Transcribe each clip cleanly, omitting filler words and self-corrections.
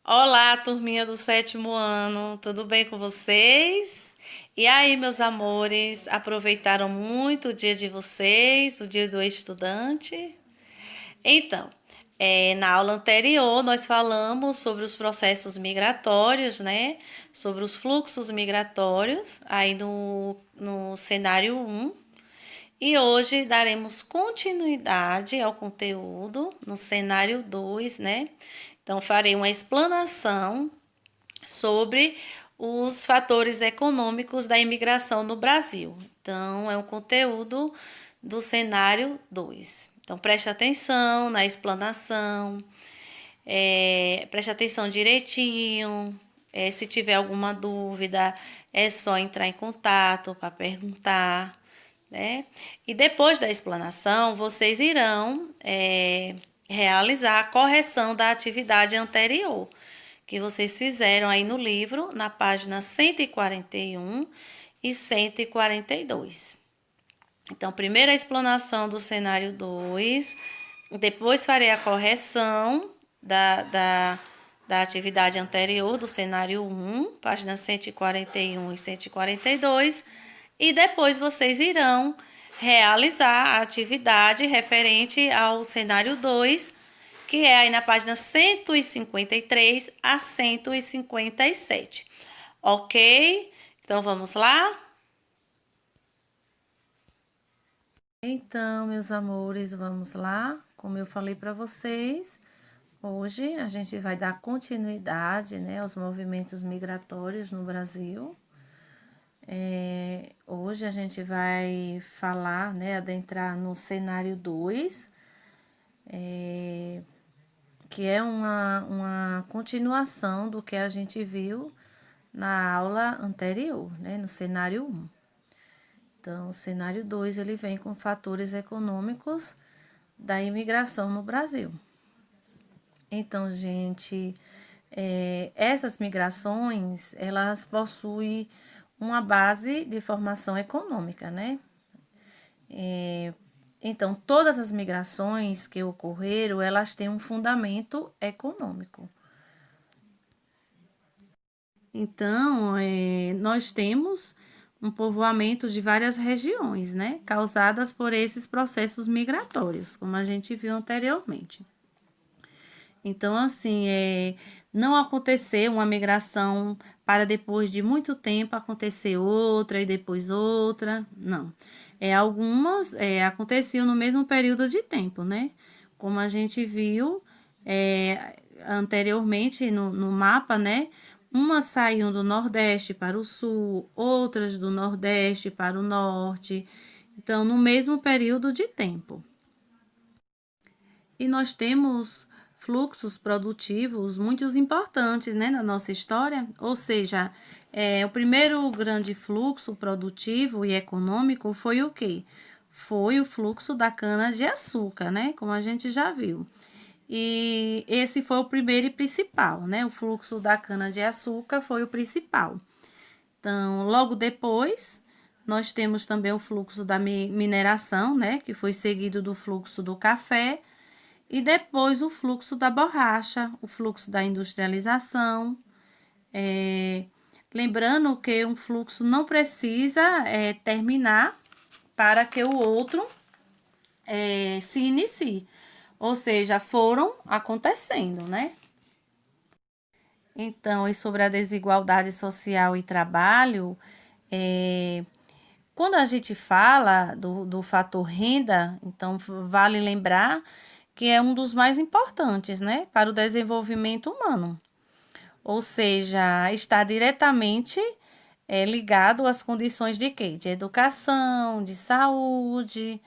Olá, turminha do sétimo ano, tudo bem com vocês? E aí, meus amores, aproveitaram muito o dia de vocês, o dia do estudante? Então, na aula anterior, nós falamos sobre os processos migratórios, né? Sobre os fluxos migratórios, aí no cenário um. E hoje daremos continuidade ao conteúdo no cenário 2, né? Então, farei uma explanação sobre os fatores econômicos da imigração no Brasil. Então, é um conteúdo do cenário 2. Então, preste atenção na explanação, preste atenção direitinho. Se tiver alguma dúvida, é só entrar em contato para perguntar, né? E depois da explanação, vocês irão realizar a correção da atividade anterior que vocês fizeram aí no livro, na página 141 e 142. Então, primeiro a explanação do cenário 2, depois farei a correção da atividade anterior do cenário 1, página 141 e 142, e depois vocês irão realizar a atividade referente ao cenário 2, que é aí na página 153 a 157. Ok? Então vamos lá? Então, meus amores, vamos lá. Como eu falei para vocês, hoje a gente vai dar continuidade, né, aos movimentos migratórios no Brasil. Hoje a gente vai falar, né, adentrar no cenário 2, que é uma continuação do que a gente viu na aula anterior, né, no cenário 1. Então, o cenário 2 ele vem com fatores econômicos da imigração no Brasil. Então, gente, essas migrações, elas possuem uma base de formação econômica, né? Então, todas as migrações que ocorreram, elas têm um fundamento econômico. Então, nós temos um povoamento de várias regiões, né? Causadas por esses processos migratórios, como a gente viu anteriormente. Então, assim, não aconteceu uma migração para depois de muito tempo acontecer outra e depois outra, não. Algumas aconteciam no mesmo período de tempo, né? Como a gente viu anteriormente no mapa, né? Umas saíam do Nordeste para o Sul, outras do Nordeste para o Norte. Então, no mesmo período de tempo. E nós temos fluxos produtivos muito importantes, né, na nossa história. Ou seja, o primeiro grande fluxo produtivo e econômico foi o quê? Foi o fluxo da cana-de-açúcar, né, como a gente já viu. E esse foi o primeiro e principal, né? O fluxo da cana-de-açúcar foi o principal. Então, logo depois, nós temos também o fluxo da mineração, né? Que foi seguido do fluxo do café. E depois o fluxo da borracha, o fluxo da industrialização. Lembrando que um fluxo não precisa terminar para que o outro se inicie. Ou seja, foram acontecendo, né? Então, e sobre a desigualdade social e trabalho, quando a gente fala do fator renda, então vale lembrar que é um dos mais importantes, né, para o desenvolvimento humano. Ou seja, está diretamente ligado às condições de quê? De educação, de saúde,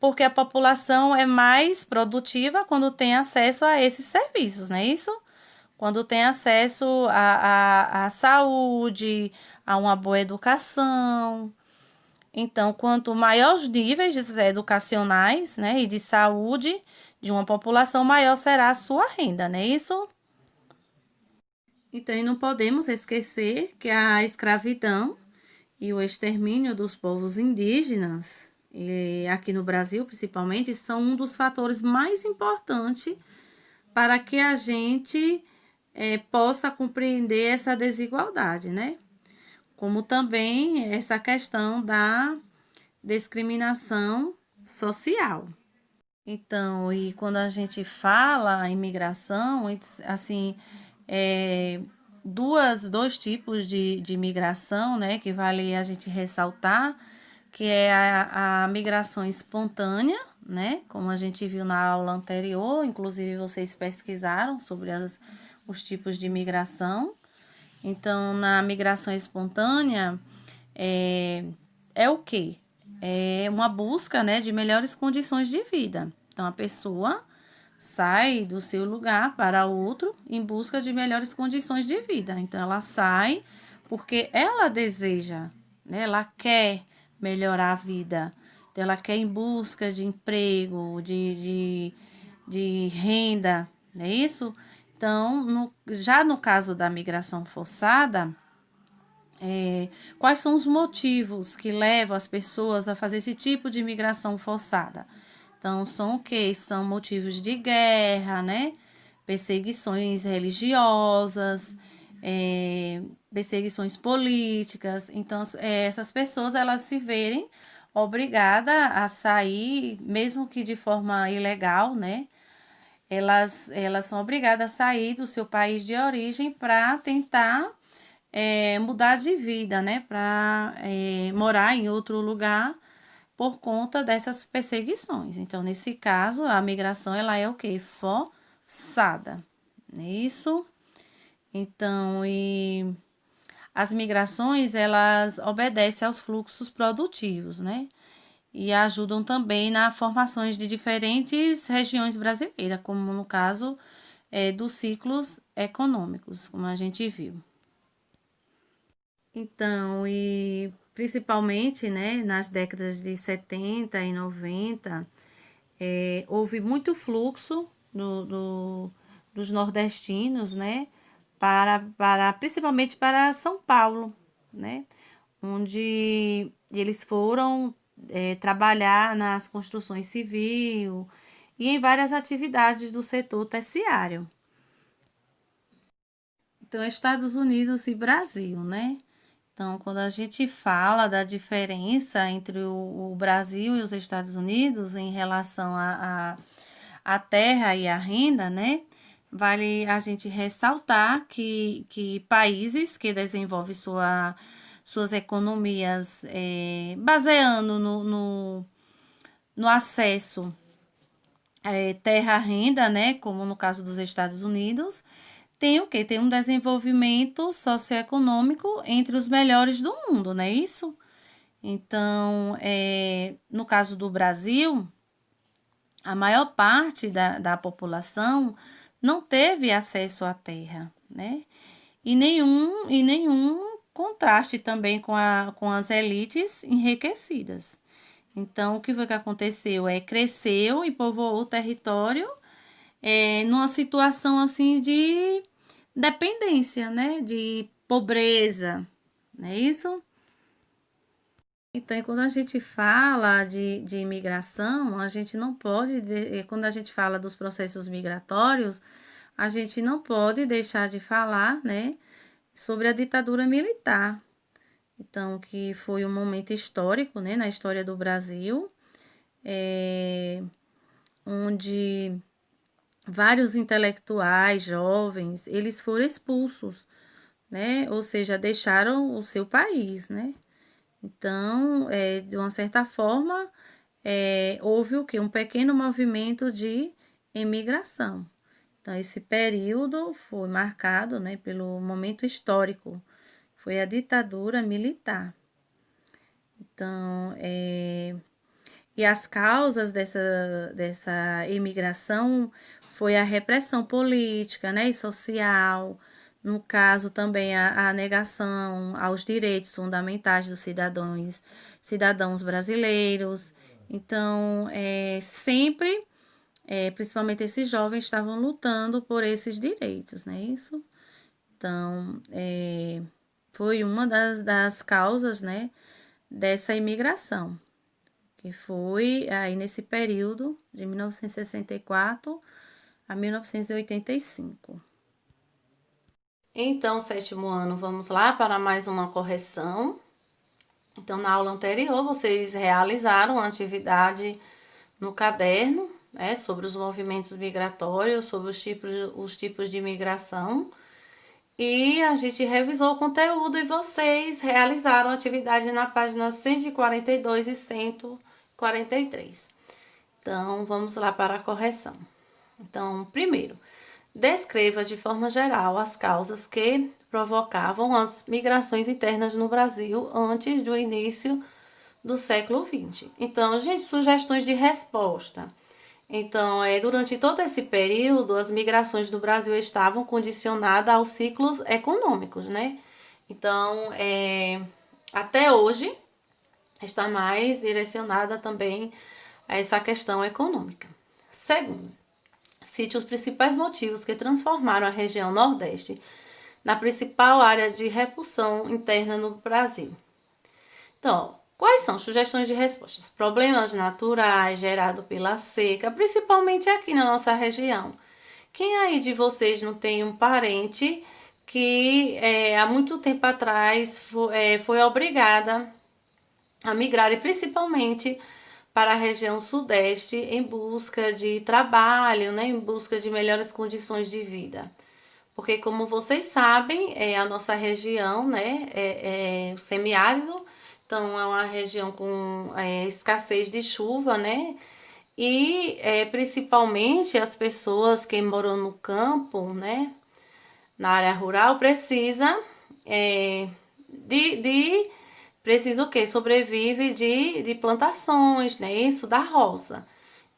porque a população é mais produtiva quando tem acesso a esses serviços, não é isso? Quando tem acesso à saúde, a uma boa educação. Então, quanto maior os níveis educacionais, né, e de saúde de uma população, maior será a sua renda, não é isso? Então, e não podemos esquecer que a escravidão e o extermínio dos povos indígenas, aqui no Brasil principalmente, são um dos fatores mais importantes para que a gente possa compreender essa desigualdade, né? Como também essa questão da discriminação social. Então, e quando a gente fala em migração, assim, é, dois tipos de migração, né, que vale a gente ressaltar, que é a migração espontânea, né, como a gente viu na aula anterior, inclusive vocês pesquisaram sobre os tipos de migração. Então, na migração espontânea, é, é o quê? É uma busca, né, de melhores condições de vida. Então, a pessoa sai do seu lugar para outro em busca de melhores condições de vida. Então, ela sai porque ela deseja, né, ela quer melhorar a vida. Então, ela quer ir em busca de emprego, de renda, não é isso? Então, já no caso da migração forçada, quais são os motivos que levam as pessoas a fazer esse tipo de migração forçada? Então, são o quê? São motivos de guerra, né? Perseguições religiosas, perseguições políticas. Então, essas pessoas, elas se verem obrigadas a sair, mesmo que de forma ilegal, né? Elas são obrigadas a sair do seu país de origem para tentar mudar de vida, né? Para morar em outro lugar por conta dessas perseguições. Então, nesse caso, a migração ela é o quê? Forçada. Não é isso? Então, e as migrações elas obedecem aos fluxos produtivos, né? E ajudam também na formações de diferentes regiões brasileiras, como no caso dos ciclos econômicos, como a gente viu. Então, e principalmente, né, nas décadas de 70 e 90, houve muito fluxo dos nordestinos, né, principalmente para São Paulo, né, onde eles foram trabalhar nas construções civil e em várias atividades do setor terciário. Então, Estados Unidos e Brasil, né? Então, quando a gente fala da diferença entre o Brasil e os Estados Unidos em relação à terra e à renda, né? Vale a gente ressaltar que países que desenvolvem suas economias baseando no acesso terra-renda, né? Como no caso dos Estados Unidos, tem o quê? Tem um desenvolvimento socioeconômico entre os melhores do mundo, não é isso? Então, no caso do Brasil, a maior parte da população não teve acesso à terra, né? E nenhum contraste também com as elites enriquecidas. Então, o que foi que aconteceu? Cresceu e povoou o território numa situação assim de dependência, né? De pobreza, não é isso? Então, quando a gente fala de imigração, a gente não pode, quando a gente fala dos processos migratórios, a gente não pode deixar de falar, né, sobre a ditadura militar. Então, que foi um momento histórico, né, na história do Brasil, onde vários intelectuais jovens, eles foram expulsos, né, ou seja, deixaram o seu país, né. Então, de uma certa forma, houve o que? Um pequeno movimento de imigração. Então, esse período foi marcado, né, pelo momento histórico, foi a ditadura militar. Então, e as causas dessa imigração foi a repressão política, né, e social, no caso também a negação aos direitos fundamentais dos cidadãos brasileiros. Então, sempre, principalmente esses jovens estavam lutando por esses direitos, não é isso? Então, foi uma das causas, né, dessa imigração, que foi aí nesse período de 1964 a 1985. Então, sétimo ano, vamos lá para mais uma correção. Então, na aula anterior, vocês realizaram uma atividade no caderno, né, sobre os movimentos migratórios, sobre os tipos de migração. E a gente revisou o conteúdo e vocês realizaram a atividade na página 142 e 143. Então, vamos lá para a correção. Então, primeiro, descreva de forma geral as causas que provocavam as migrações internas no Brasil antes do início do século XX. Então, gente, sugestões de resposta. Então, durante todo esse período, as migrações do Brasil estavam condicionadas aos ciclos econômicos, né? Então, até hoje, está mais direcionada também a essa questão econômica. Segundo, cite os principais motivos que transformaram a região Nordeste na principal área de repulsão interna no Brasil. Então, quais são sugestões de respostas? Problemas naturais gerados pela seca, principalmente aqui na nossa região. Quem aí de vocês não tem um parente que há muito tempo atrás foi obrigada a migrar, e principalmente para a região sudeste em busca de trabalho, né, em busca de melhores condições de vida? Porque, como vocês sabem, a nossa região, né, o semiárido, então é uma região com escassez de chuva, né, e principalmente as pessoas que moram no campo, né, na área rural, precisa precisa o quê? Sobrevive de plantações, né? Isso da roça.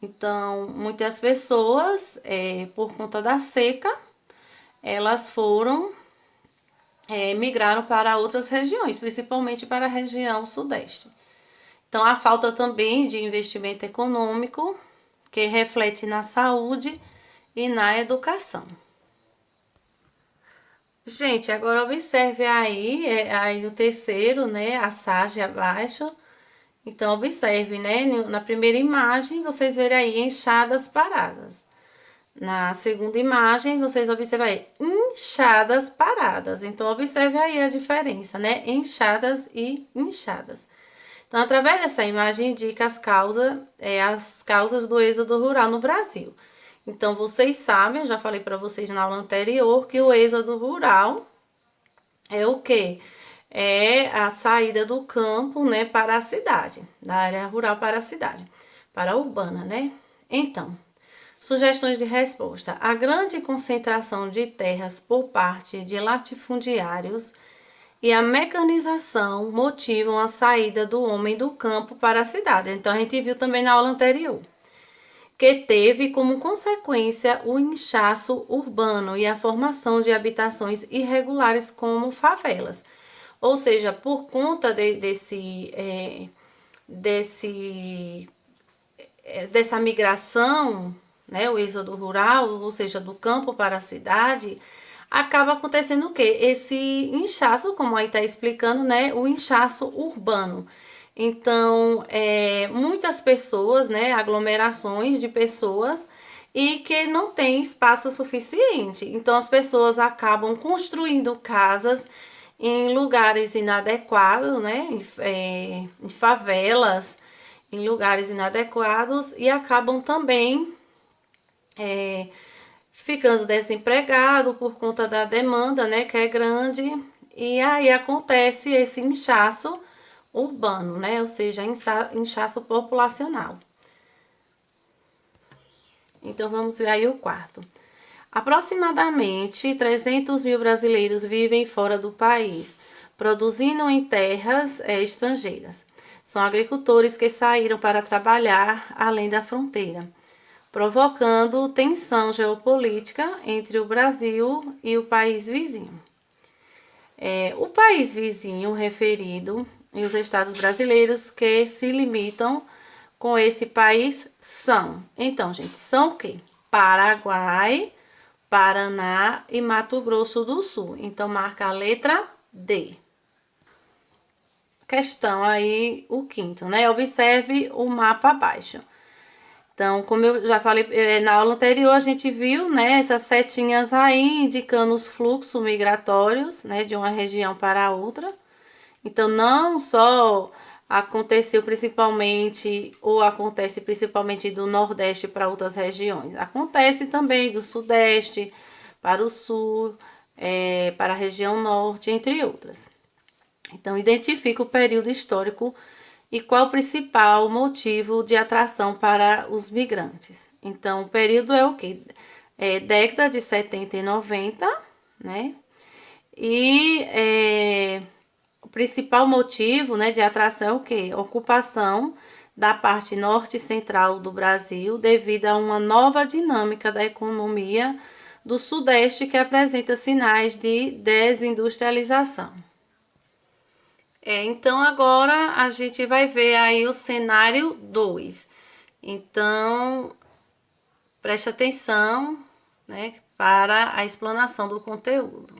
Então, muitas pessoas, por conta da seca, elas migraram para outras regiões, principalmente para a região sudeste. Então, a falta também de investimento econômico, que reflete na saúde e na educação. Gente, agora observe aí no terceiro, né, a sarja abaixo. Então, observe, né, na primeira imagem, vocês verem aí enxadas paradas. Na segunda imagem, vocês observam aí inchadas paradas. Então, observe aí a diferença, né, enxadas e inchadas. Então, através dessa imagem, indica as causas do êxodo rural no Brasil. Então, vocês sabem, eu já falei para vocês na aula anterior, que o êxodo rural é o quê? É a saída do campo, né, para a cidade, da área rural para a cidade, para a urbana, né? Então, sugestões de resposta. A grande concentração de terras por parte de latifundiários e a mecanização motivam a saída do homem do campo para a cidade. Então, a gente viu também na aula anterior, que teve como consequência o inchaço urbano e a formação de habitações irregulares como favelas. Ou seja, por conta dessa migração, né, o êxodo rural, ou seja, do campo para a cidade, acaba acontecendo o quê? Esse inchaço, como aí está explicando, né, o inchaço urbano. Então, muitas pessoas, né, aglomerações de pessoas e que não tem espaço suficiente. Então, as pessoas acabam construindo casas em lugares inadequados, né, em favelas, em lugares inadequados, e acabam também ficando desempregado por conta da demanda, né, que é grande, e aí acontece esse inchaço urbano, né, ou seja, inchaço populacional. Então, vamos ver aí o quarto. Aproximadamente 300 mil brasileiros vivem fora do país, produzindo em terras estrangeiras. São agricultores que saíram para trabalhar além da fronteira, provocando tensão geopolítica entre o Brasil e o país vizinho. O país vizinho referido e os estados brasileiros que se limitam com esse país são. Então, gente, são o quê? Paraguai, Paraná e Mato Grosso do Sul. Então, marca a letra D. Questão aí, o quinto, né? Observe o mapa abaixo. Então, como eu já falei, na aula anterior a gente viu, né, essas setinhas aí indicando os fluxos migratórios, né, de uma região para outra. Então, não só aconteceu principalmente, ou acontece principalmente do Nordeste para outras regiões, acontece também do Sudeste para o Sul, para a região Norte, entre outras. Então, identifica o período histórico e qual o principal motivo de atração para os migrantes. Então, o período é o quê? Década de 70 e 90, né? E o principal motivo, né, de atração é o quê? Ocupação da parte norte e central do Brasil devido a uma nova dinâmica da economia do Sudeste que apresenta sinais de desindustrialização. Então agora a gente vai ver aí o cenário 2. Então, preste atenção, né, para a explanação do conteúdo.